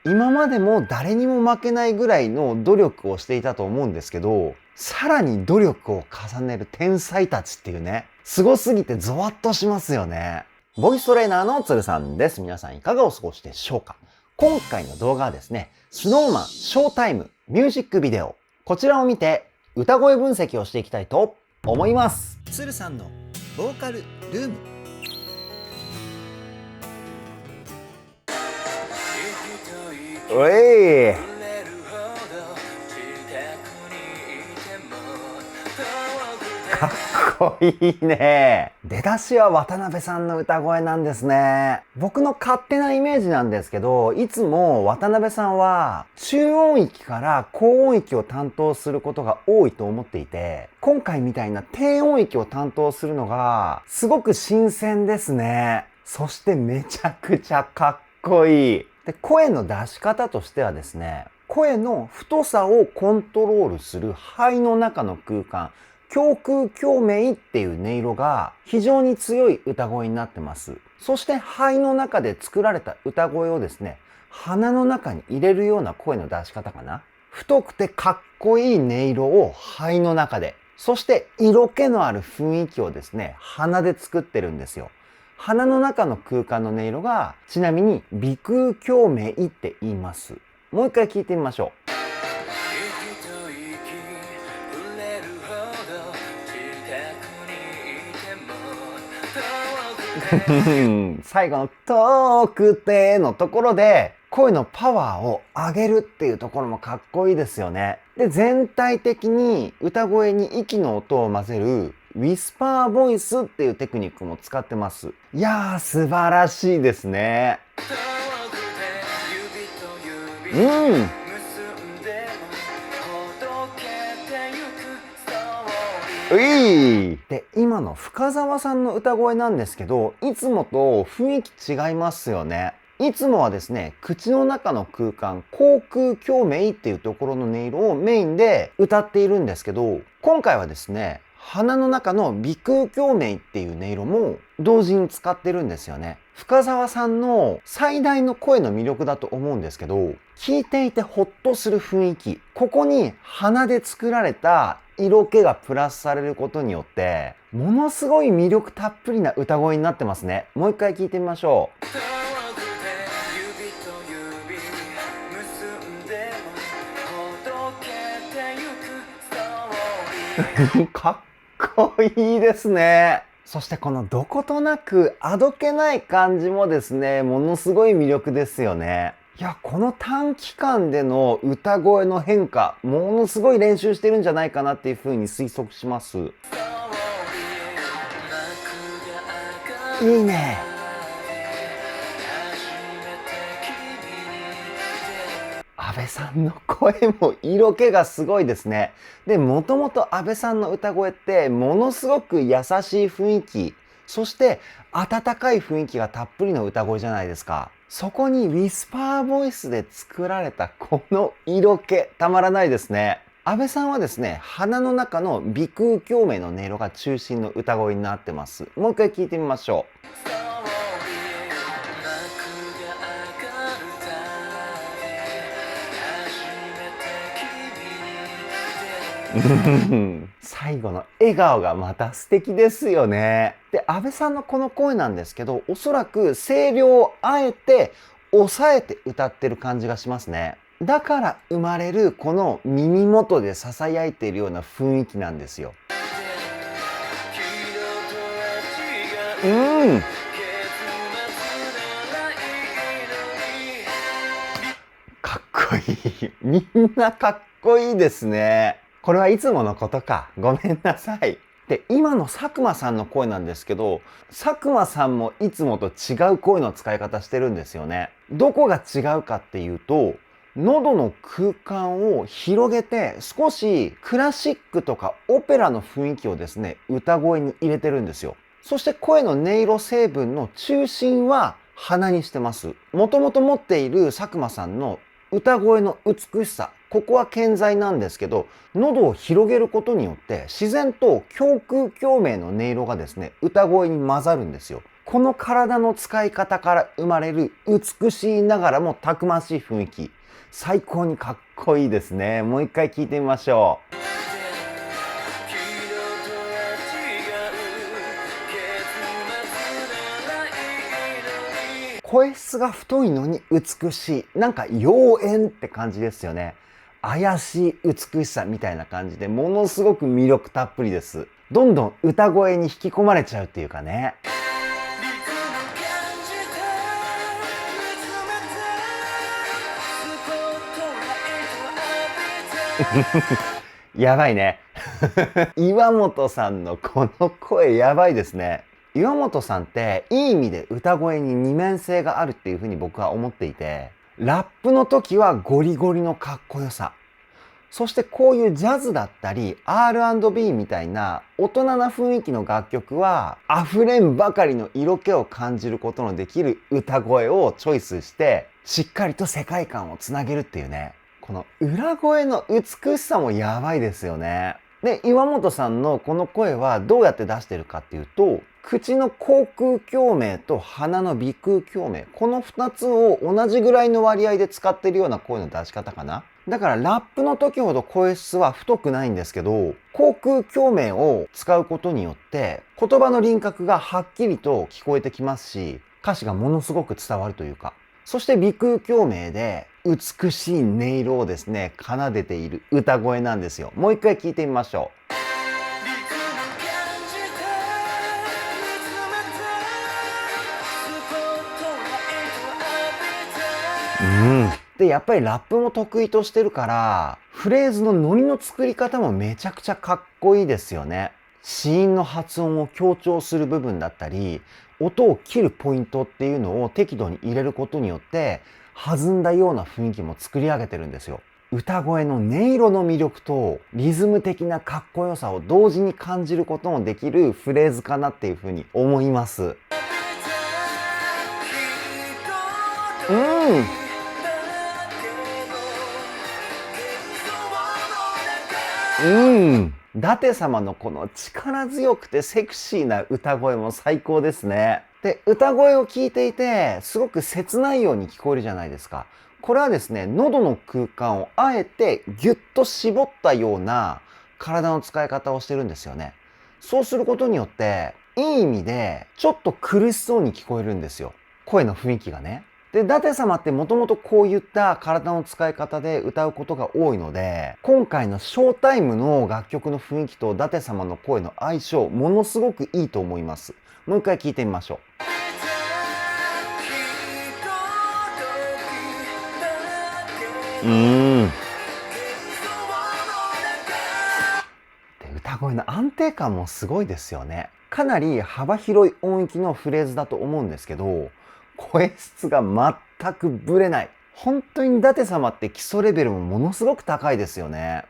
今までも誰にも負けないぐらいの努力をしていたと思うんですけど、さらに努力を重ねる天才たちっていうね、すごすぎてゾワッとしますよね。ボイストレーナーのつるさんです。皆さんいかがお過ごしでしょうか？今回の動画はですね、SnowManショータイムミュージックビデオ。こちらを見て歌声分析をしていきたいと思います。つるさんのボーカルルーム。おい。かっこいいね。出だしは渡辺さんの歌声なんですね。僕の勝手なイメージなんですけど、いつも渡辺さんは中音域から高音域を担当することが多いと思っていて、今回みたいな低音域を担当するのがすごく新鮮ですね。そしてめちゃくちゃかっこいい。で、声の出し方としてはですね、声の太さをコントロールする肺の中の空間、胸腔共鳴っていう音色が非常に強い歌声になってます。そして肺の中で作られた歌声をですね、鼻の中に入れるような声の出し方かな。太くてかっこいい音色を肺の中で、そして色気のある雰囲気をですね、鼻で作ってるんですよ。鼻の中の空間の音色が、ちなみに鼻腔共鳴って言います。もう一回聞いてみましょう。最後の遠くてのところで声のパワーを上げるっていうところもかっこいいですよね。で、全体的に歌声に息の音を混ぜるウィスパーボイスっていうテクニックも使ってます。いやー、素晴らしいですね。で、今の深澤さんの歌声なんですけど、いつもと雰囲気違いますよね。いつもはですね、口の中の空間、口腔共鳴っていうところの音色をメインで歌っているんですけど、今回はですね、鼻の中の鼻腔共鳴っていう音色も同時に使ってるんですよね。深澤さんの最大の声の魅力だと思うんですけど、聞いていてホッとする雰囲気、ここに鼻で作られた色気がプラスされることによって、ものすごい魅力たっぷりな歌声になってますね。もう一回聞いてみましょう。かっこいいですね。そしてこのどことなくあどけない感じもですね、ものすごい魅力ですよね。いや、この短期間での歌声の変化、ものすごい練習してるんじゃないかなっていうふうに推測します。いいね。安倍さんの声も色気がすごいですね。で、もともと安倍さんの歌声ってものすごく優しい雰囲気、そして温かい雰囲気がたっぷりの歌声じゃないですか。そこにウィスパーボイスで作られたこの色気、たまらないですね。安倍さんはですね、鼻の中の鼻腔共鳴の音色が中心の歌声になってます。もう一回聞いてみましょう。最後の笑顔がまた素敵ですよね。で、安倍さんのこの声なんですけど、おそらく声量をあえて抑えて歌ってる感じがしますね。だから生まれるこの耳元で囁いているような雰囲気なんですよ。かっこいい。みんなかっこいいですね。これはいつものことか。ごめんなさい。で、今の佐久間さんの声なんですけど、佐久間さんもいつもと違う声の使い方してるんですよね。どこが違うかっていうと、喉の空間を広げて少しクラシックとかオペラの雰囲気をですね、歌声に入れてるんですよ。そして声の音色成分の中心は鼻にしてます。もともと持っている佐久間さんの歌声の美しさ、ここは健在なんですけど、喉を広げることによって自然と胸腔共鳴の音色がですね、歌声に混ざるんですよ。この体の使い方から生まれる美しいながらもたくましい雰囲気、最高にかっこいいですね。もう一回聞いてみましょう。声質が太いのに美しい。なんか妖艶って感じですよね。怪しい美しさみたいな感じで、ものすごく魅力たっぷりです。どんどん歌声に引き込まれちゃうっていうかね。やばいね。岩本さんのこの声やばいですね。岩本さんっていい意味で歌声に二面性があるっていうふうに僕は思っていて、ラップの時はゴリゴリのかっこよさ。そしてこういうジャズだったり R&B みたいな大人な雰囲気の楽曲は溢れんばかりの色気を感じることのできる歌声をチョイスしてしっかりと世界観をつなげるっていうね。この裏声の美しさもやばいですよね。で、岩本さんのこの声はどうやって出してるかっていうと、口の口腔共鳴と鼻の鼻腔共鳴、この2つを同じぐらいの割合で使ってるような声の出し方かな。だからラップの時ほど声質は太くないんですけど、口腔共鳴を使うことによって言葉の輪郭がはっきりと聞こえてきますし、歌詞がものすごく伝わるというか、そして鼻腔共鳴で美しい音色をですね、奏でている歌声なんですよ。もう一回聞いてみましょう。で、やっぱりラップも得意としてるから、フレーズのノリの作り方もめちゃくちゃかっこいいですよね。子音の発音を強調する部分だったり、音を切るポイントっていうのを適度に入れることによって、弾んだような雰囲気も作り上げてるんですよ。歌声の音色の魅力とリズム的なかっこよさを同時に感じることのできるフレーズかなっていうふうに思います。舘様のこの力強くてセクシーな歌声も最高ですね。で、歌声を聞いていて、すごく切ないように聞こえるじゃないですか。これはですね、喉の空間をあえてギュッと絞ったような体の使い方をしてるんですよね。そうすることによって、いい意味でちょっと苦しそうに聞こえるんですよ。声の雰囲気がね。で、舘様ってもともとこういった体の使い方で歌うことが多いので、今回のショータイムの楽曲の雰囲気と舘様の声の相性、ものすごくいいと思います。もう一回聞いてみましょう。で、歌声の安定感もすごいですよね。かなり幅広い音域のフレーズだと思うんですけど、声質が全くブレない。本当に舘様って基礎レベルもものすごく高いですよね。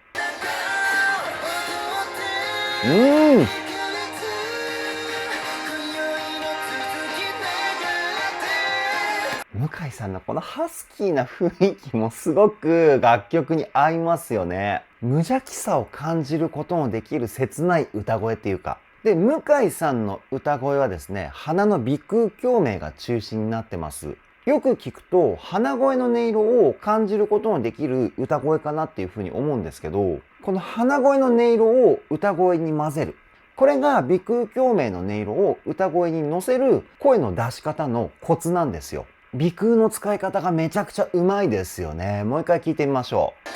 向井さんのこのハスキーな雰囲気もすごく楽曲に合いますよね。無邪気さを感じることのできる切ない歌声っていうか。で、向井さんの歌声はですね、鼻の鼻腔共鳴が中心になってます。よく聞くと、鼻声の音色を感じることのできる歌声かなっていうふうに思うんですけど、この鼻声の音色を歌声に混ぜる。これが鼻腔共鳴の音色を歌声に乗せる声の出し方のコツなんですよ。鼻腔の使い方がめちゃくちゃうまいですよね。もう一回聞いてみましょう。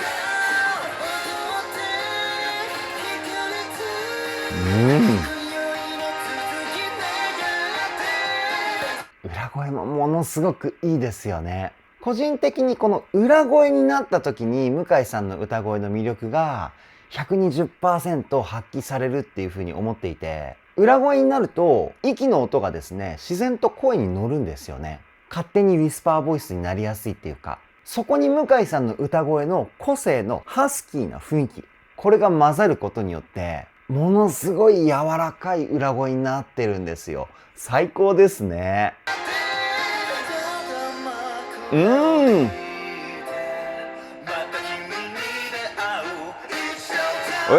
裏声もものすごくいいですよね。個人的にこの裏声になった時に向井さんの歌声の魅力が 120% 発揮されるっていうふうに思っていて、裏声になると息の音がですね、自然と声に乗るんですよね。勝手にウィスパーボイスになりやすいっていうか、そこに向井さんの歌声の個性のハスキーな雰囲気、これが混ざることによってものすごい柔らかい裏声になってるんですよ。最高ですね。ラウ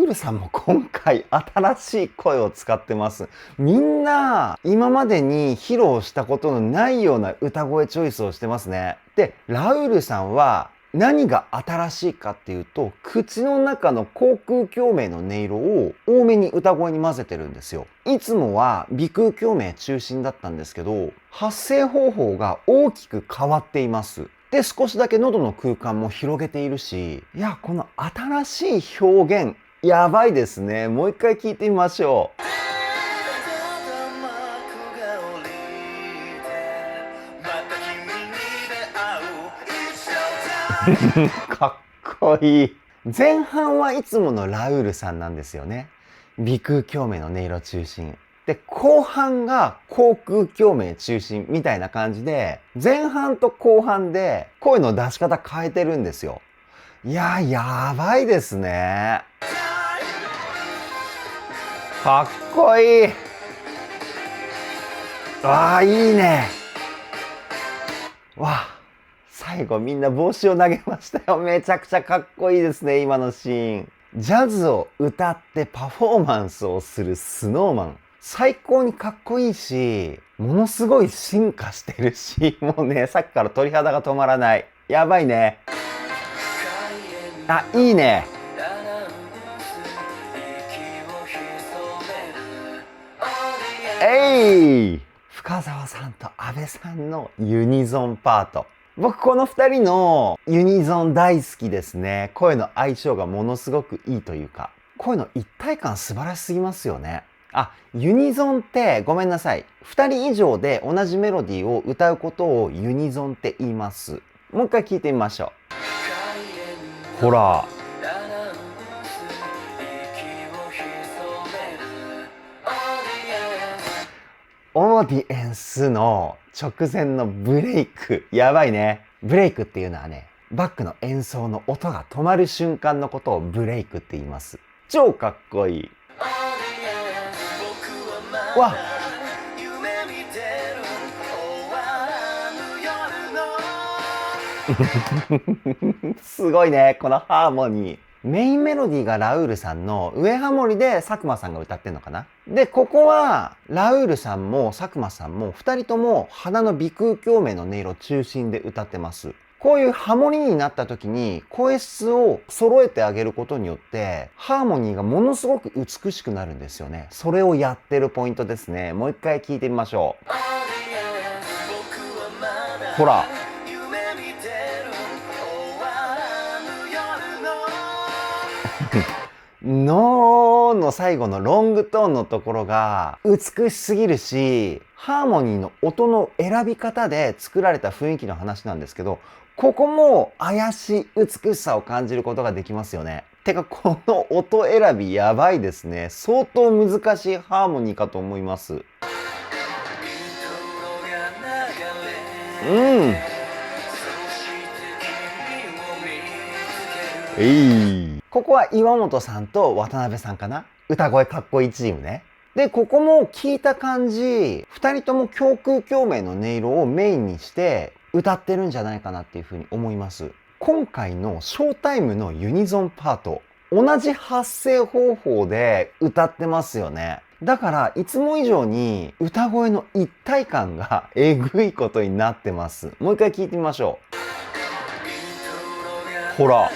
ールさんも今回新しい声を使ってます。みんな今までに披露したことのないような歌声チョイスをしてますね。で、ラウールさんは何が新しいかっていうと、口の中の口腔共鳴の音色を多めに歌声に混ぜてるんですよ。いつもは鼻腔共鳴中心だったんですけど、発声方法が大きく変わっています。で、少しだけ喉の空間も広げているし、いや、この新しい表現、やばいですね。もう一回聞いてみましょう。かっこいい。前半はいつものラウールさんなんですよね。鼻腔共鳴の音色中心。で、後半が口腔共鳴中心みたいな感じで、前半と後半で声の出し方変えてるんですよ。いや、やばいですね。かっこいい。わあ、いいね。わあ、最後みんな帽子を投げましたよ。めちゃくちゃかっこいいですね、今のシーン。ジャズを歌ってパフォーマンスをするスノーマン。最高にかっこいいし、ものすごい進化してるし、もうね、さっきから鳥肌が止まらない。やばいね。あ、いいね。深澤さんと阿部さんのユニゾンパート。僕この2人のユニゾン大好きですね。声の相性がものすごくいいというか、声の一体感素晴らしすぎますよね。あ、ユニゾンってごめんなさい。2人以上で同じメロディーを歌うことをユニゾンって言います。もう一回聞いてみましょう。ほら。オーディエンスの直前のブレイク。やばいね。ブレイクっていうのはね、バックの演奏の音が止まる瞬間のことをブレイクって言います。超かっこいい。わっ。すごいね、このハーモニー。メインメロディーがラウールさんの上ハモリで佐久間さんが歌ってんのかな。で、ここはラウールさんも佐久間さんも2人とも鼻の鼻腔共鳴の音色中心で歌ってます。こういうハモリになった時に声質を揃えてあげることによってハーモニーがものすごく美しくなるんですよね。それをやってるポイントですね。もう一回聞いてみましょう。ほら。ノーの最後のロングトーンのところが美しすぎるし、ハーモニーの音の選び方で作られた雰囲気の話なんですけど、ここも怪しい美しさを感じることができますよね。てかこの音選びやばいですね。相当難しいハーモニーかと思います。ここは岩本さんと渡辺さんかな。歌声かっこいいチームね。で、ここも聞いた感じ、2人とも胸腔共鳴の音色をメインにして歌ってるんじゃないかなっていうふうに思います。今回のショータイムのユニゾンパート、同じ発声方法で歌ってますよね。だからいつも以上に歌声の一体感がえぐいことになってます。もう一回聞いてみましょう。ほら。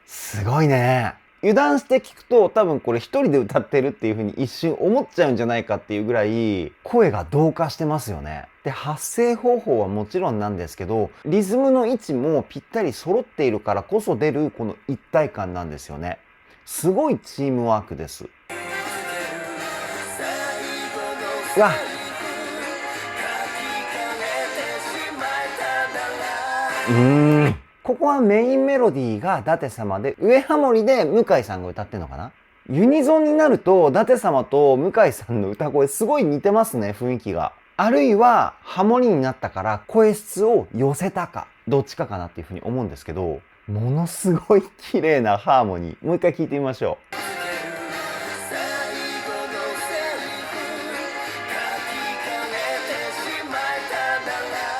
すごいね。油断して聞くと多分これ一人で歌ってるっていう風に一瞬思っちゃうんじゃないかっていうぐらい声が同化してますよね。で、発声方法はもちろんなんですけど、リズムの位置もぴったり揃っているからこそ出るこの一体感なんですよね。すごいチームワークです。うわっ。ここはメインメロディーが舘様で、上ハモリで向井さんが歌ってんのかな。ユニゾンになると舘様と向井さんの歌声すごい似てますね、雰囲気が。あるいはハモリになったから声質を寄せたか、どっちかかなっていうふうに思うんですけど、ものすごい綺麗なハーモニー。もう一回聞いてみましょう。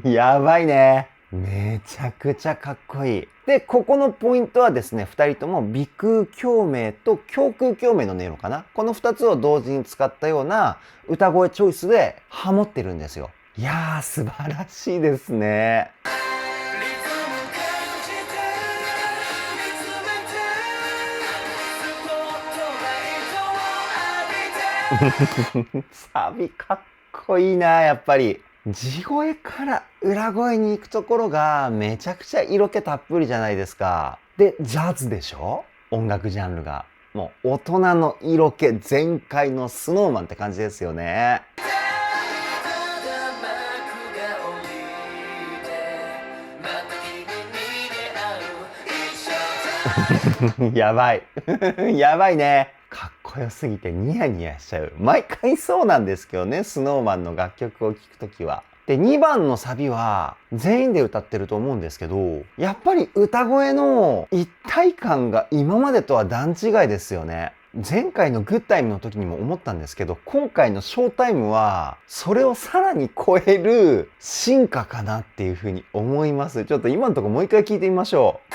やばいね。めちゃくちゃかっこいい。で、ここのポイントはですね、2人とも鼻腔共鳴と胸腔共鳴の音色かな。この2つを同時に使ったような歌声チョイスでハモってるんですよ。いやー、素晴らしいですね。サビかっこいいな、やっぱり。地声から裏声に行くところがめちゃくちゃ色気たっぷりじゃないですか。で、ジャズでしょ？音楽ジャンルが。もう大人の色気全開のスノーマンって感じですよね。やばい。やばいね。かっこよすぎてニヤニヤしちゃう。毎回そうなんですけどね、スノーマンの楽曲を聴くときは。で、2番のサビは全員で歌ってると思うんですけど、やっぱり歌声の一体感が今までとは段違いですよね。前回のグッタイムの時にも思ったんですけど、今回のショータイムはそれをさらに超える進化かなっていうふうに思います。ちょっと今のところもう一回聞いてみましょう。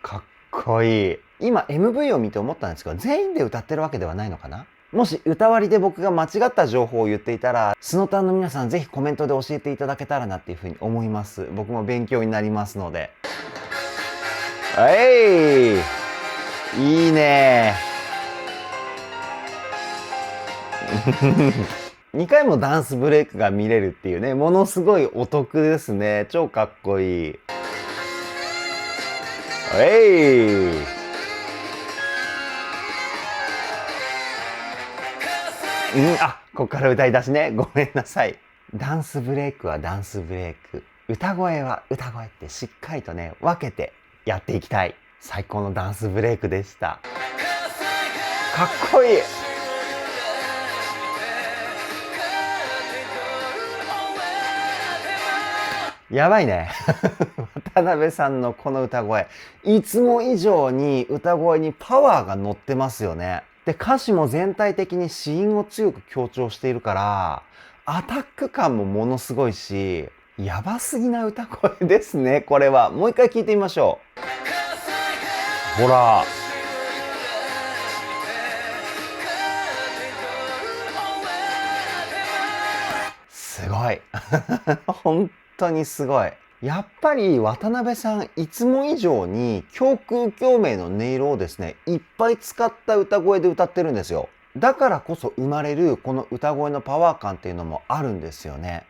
かっこいい。今 MV を見て思ったんですけど、全員で歌ってるわけではないのかな？もし歌割りで僕が間違った情報を言っていたら、スノタンの皆さんぜひコメントで教えていただけたらなっていうふうに思います。僕も勉強になりますので。いいね。2回もダンスブレイクが見れるっていうね、ものすごいお得ですね。超かっこいい。こっから歌い出しね。ごめんなさい。ダンスブレイクはダンスブレイク。歌声は歌声ってしっかりとね、分けてやっていきたい。最高のダンスブレイクでした。かっこいい。やばいね。渡辺さんのこの歌声。いつも以上に歌声にパワーが乗ってますよね。で、歌詞も全体的に子音を強く強調しているから、アタック感もものすごいし、やばすぎな歌声ですね、これは。もう一回聞いてみましょう。ほら。すごい。本当にすごい。やっぱり渡辺さんいつも以上に胸腔共鳴の音色をですね、いっぱい使った歌声で歌ってるんですよ。だからこそ生まれるこの歌声のパワー感っていうのもあるんですよね。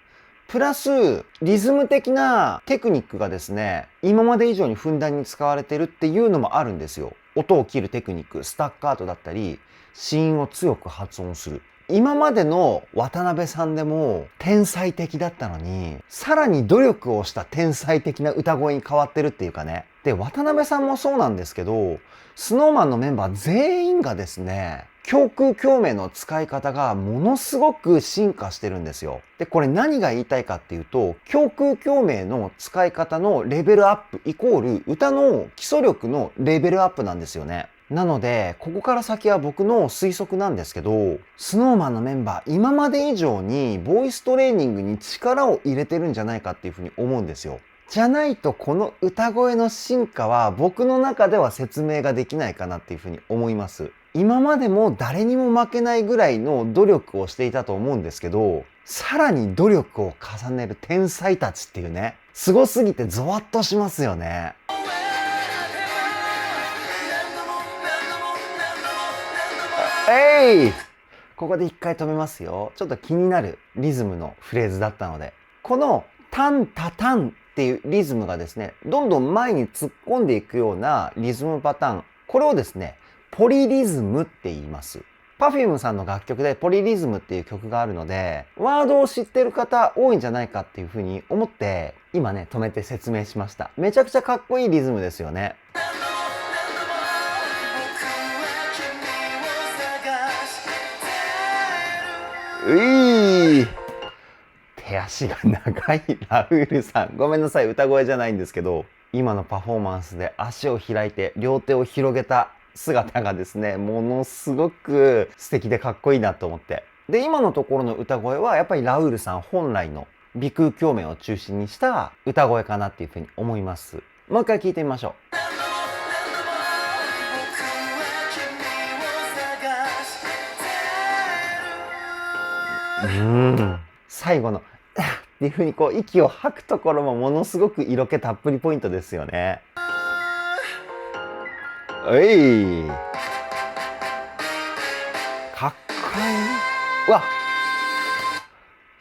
プラス、リズム的なテクニックがですね、今まで以上にふんだんに使われてるっていうのもあるんですよ。音を切るテクニック、スタッカートだったり、子音を強く発音する。今までの渡辺さんでも天才的だったのに、さらに努力をした天才的な歌声に変わってるっていうかね。で、渡辺さんもそうなんですけど、SnowMan のメンバー全員がですね、胸腔共鳴の使い方がものすごく進化してるんですよ。で、これ何が言いたいかっていうと、胸腔共鳴の使い方のレベルアップイコール歌の基礎力のレベルアップなんですよね。なので、ここから先は僕の推測なんですけど、SnowMan のメンバー、今まで以上にボイストレーニングに力を入れてるんじゃないかっていうふうに思うんですよ。じゃないとこの歌声の進化は僕の中では説明ができないかなっていうふうに思います。今までも誰にも負けないぐらいの努力をしていたと思うんですけど、さらに努力を重ねる天才たちっていうね、すごすぎてゾワッとしますよね。ここで一回止めますよ。ちょっと気になるリズムのフレーズだったので。このタンタタンっていうリズムがですね、どんどん前に突っ込んでいくようなリズムパターン。これをですね、ポリリズムって言います。Perfume さんの楽曲でポリリズムっていう曲があるので、ワードを知ってる方多いんじゃないかっていうふうに思って、今ね、止めて説明しました。めちゃくちゃかっこいいリズムですよね。手足が長いラウールさん。ごめんなさい、歌声じゃないんですけど。今のパフォーマンスで足を開いて両手を広げた姿がですね、ものすごく素敵でかっこいいなと思って。で、今のところの歌声はやっぱりラウールさん本来の鼻腔共鳴を中心にした歌声かなっていうふうに思います。もう一回聞いてみましょう。最後のっていうふうにこう息を吐くところもものすごく色気たっぷりポイントですよね。かっこいい。うわ、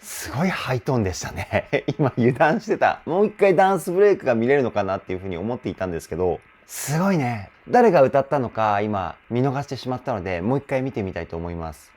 すごいハイトーンでしたね。今油断してた。もう一回ダンスブレイクが見れるのかなっていうふうに思っていたんですけど、すごいね。誰が歌ったのか今見逃してしまったので、もう一回見てみたいと思います。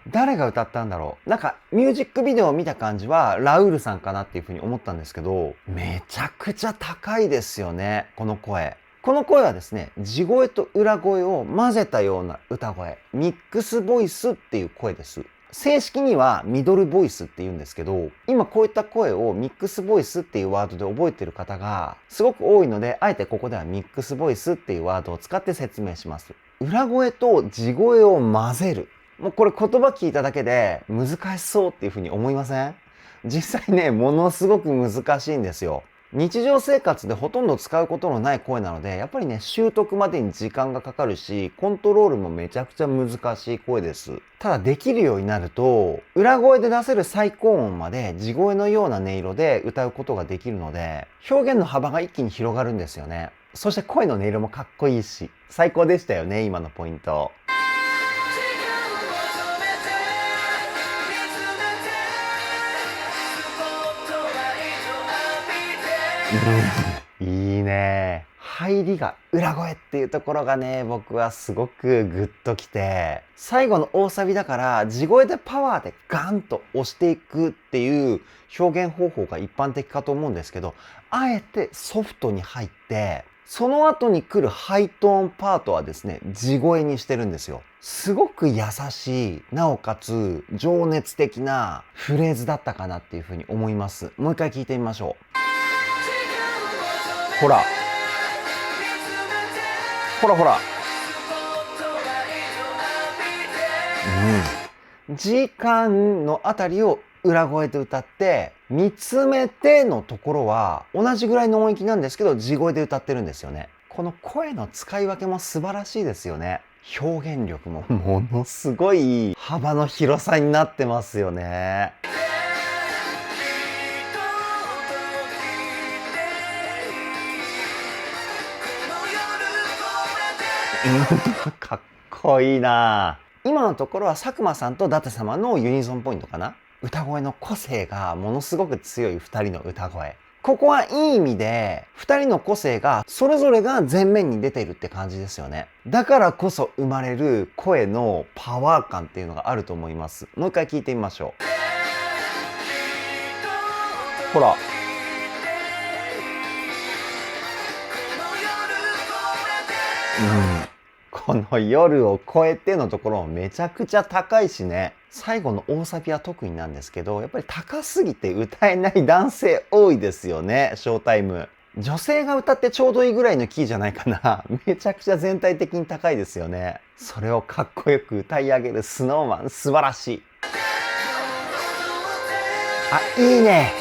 誰が歌ったんだろう。なんかミュージックビデオを見た感じはラウールさんかなっていうふうに思ったんですけど、めちゃくちゃ高いですよね、この声。この声はですね、地声と裏声を混ぜたような歌声、ミックスボイスっていう声です。正式にはミドルボイスって言うんですけど、今こういった声をミックスボイスっていうワードで覚えてる方がすごく多いので、あえてここではミックスボイスっていうワードを使って説明します。裏声と地声を混ぜる。もうこれ言葉聞いただけで難しそうっていうふうに思いません？実際ね、ものすごく難しいんですよ。日常生活でほとんど使うことのない声なので、やっぱりね、習得までに時間がかかるし、コントロールもめちゃくちゃ難しい声です。ただできるようになると、裏声で出せる最高音まで地声のような音色で歌うことができるので、表現の幅が一気に広がるんですよね。そして声の音色もかっこいいし、最高でしたよね、今のポイント。いいね。入りが裏声っていうところがね、僕はすごくグッときて、最後の大サビだから地声でパワーでガンと押していくっていう表現方法が一般的かと思うんですけど、あえてソフトに入って、その後に来るハイトーンパートはですね、地声にしてるんですよ。すごく優しい、なおかつ情熱的なフレーズだったかなっていうふうに思います。もう一回聞いてみましょう。ほら。ほらほら。時間のあたりを裏声で歌って、見つめてのところは同じぐらいの音域なんですけど、地声で歌ってるんですよね。この声の使い分けも素晴らしいですよね。表現力もものすごい幅の広さになってますよね。かっこいいな。今のところは佐久間さんと舘様のユニゾンポイントかな。歌声の個性がものすごく強い2人の歌声。ここはいい意味で2人の個性がそれぞれが前面に出ているって感じですよね。だからこそ生まれる声のパワー感っていうのがあると思います。もう一回聞いてみましょう。ほら。この夜を超えてのところもめちゃくちゃ高いしね。最後の大サビは特になんですけど、やっぱり高すぎて歌えない男性多いですよね、ショータイム。女性が歌ってちょうどいいぐらいのキーじゃないかな。めちゃくちゃ全体的に高いですよね。それをかっこよく歌い上げるSnowMan、素晴らしい。あ、いいね。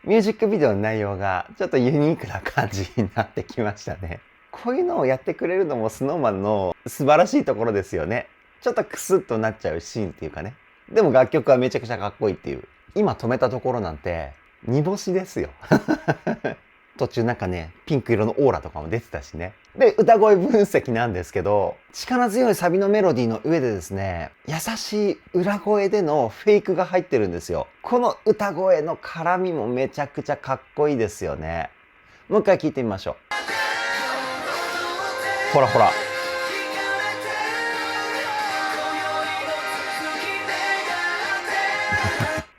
ミュージックビデオの内容がちょっとユニークな感じになってきましたね。こういうのをやってくれるのもSnowManの素晴らしいところですよね。ちょっとクスッとなっちゃうシーンっていうかね。でも楽曲はめちゃくちゃかっこいいっていう。今止めたところなんて煮干しですよ。途中なんかね、ピンク色のオーラとかも出てたしね。で、歌声分析なんですけど、力強いサビのメロディーの上でですね、優しい裏声でのフェイクが入ってるんですよ。この歌声の絡みもめちゃくちゃかっこいいですよね。もう一回聞いてみましょう。ほらほら。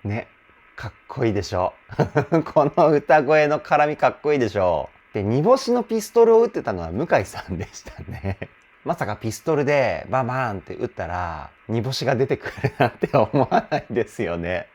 ね。かっこいいでしょ。この歌声の絡みかっこいいでしょ。で、煮干しのピストルを撃ってたのは向井さんでしたね。まさかピストルでババーンって撃ったら煮干しが出てくるなんて思わないですよね。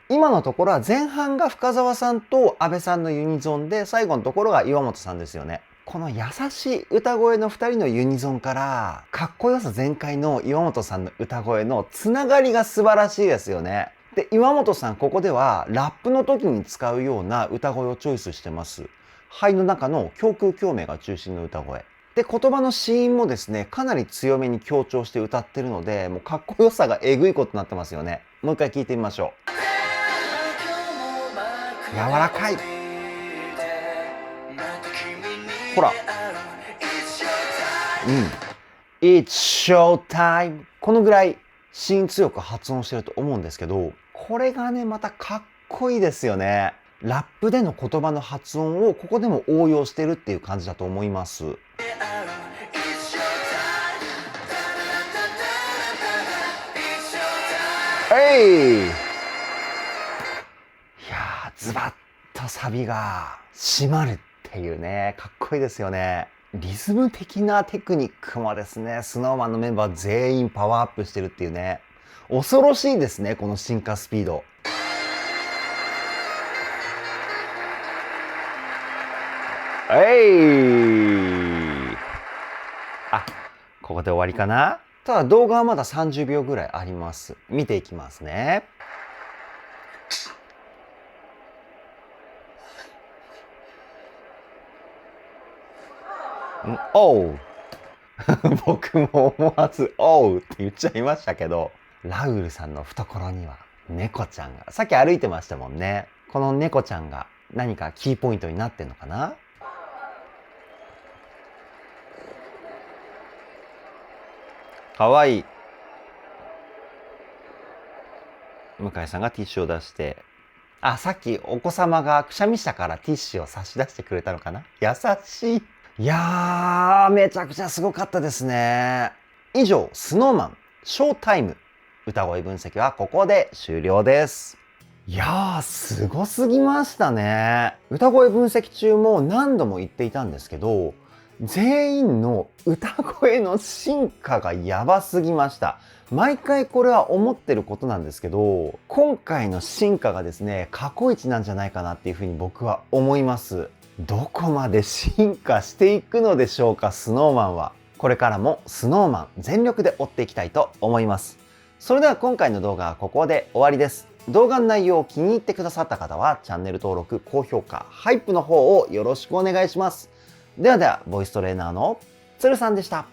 今のところは前半が深澤さんと阿部さんのユニゾンで、最後のところが岩本さんですよね。この優しい歌声の2人のユニゾンからかっこよさ全開の岩本さんの歌声のつながりが素晴らしいですよね。で、岩本さんここではラップの時に使うような歌声をチョイスしてます。肺の中の胸腔共鳴が中心の歌声で、言葉の子音もですねかなり強めに強調して歌ってるので、もうかっこよさがえぐいことになってますよね。もう一回聞いてみましょう。柔らかい。ほら、It's show time。 このぐらい子音強く発音してると思うんですけど、これがねまたかっこいいですよね。ラップでの言葉の発音をここでも応用してるっていう感じだと思います。いやー、ズバッとサビが締まるっていうね、かっこいいですよね。リズム的なテクニックもですね、SnowManのメンバー全員パワーアップしてるっていうね、恐ろしいですね、この進化スピード。あ、ここで終わりかな。ただ動画はまだ30秒ぐらいあります。見ていきますね。おう僕も思わずおうって言っちゃいましたけど、ラウールさんの懐には猫ちゃんが、さっき歩いてましたもんね。この猫ちゃんが何かキーポイントになってんのかな。かわいい。向井さんがティッシュを出して、あ、さっきお子様がくしゃみしたからティッシュを差し出してくれたのかな。優しい。いやー、めちゃくちゃすごかったですね。以上、SnowManショータイム歌声分析はここで終了です。いやー、すごすぎましたね。歌声分析中も何度も言っていたんですけど、全員の歌声の進化がやばすぎました。毎回これは思ってることなんですけど、今回の進化がですね、過去一なんじゃないかなっていうふうに僕は思います。どこまで進化していくのでしょうか、SnowManは。これからも SnowMan全力で追っていきたいと思います。それでは今回の動画はここで終わりです。動画の内容を気に入ってくださった方はチャンネル登録、高評価、ハイプの方をよろしくお願いします。ではでは、ボイストレーナーのつるさんでした。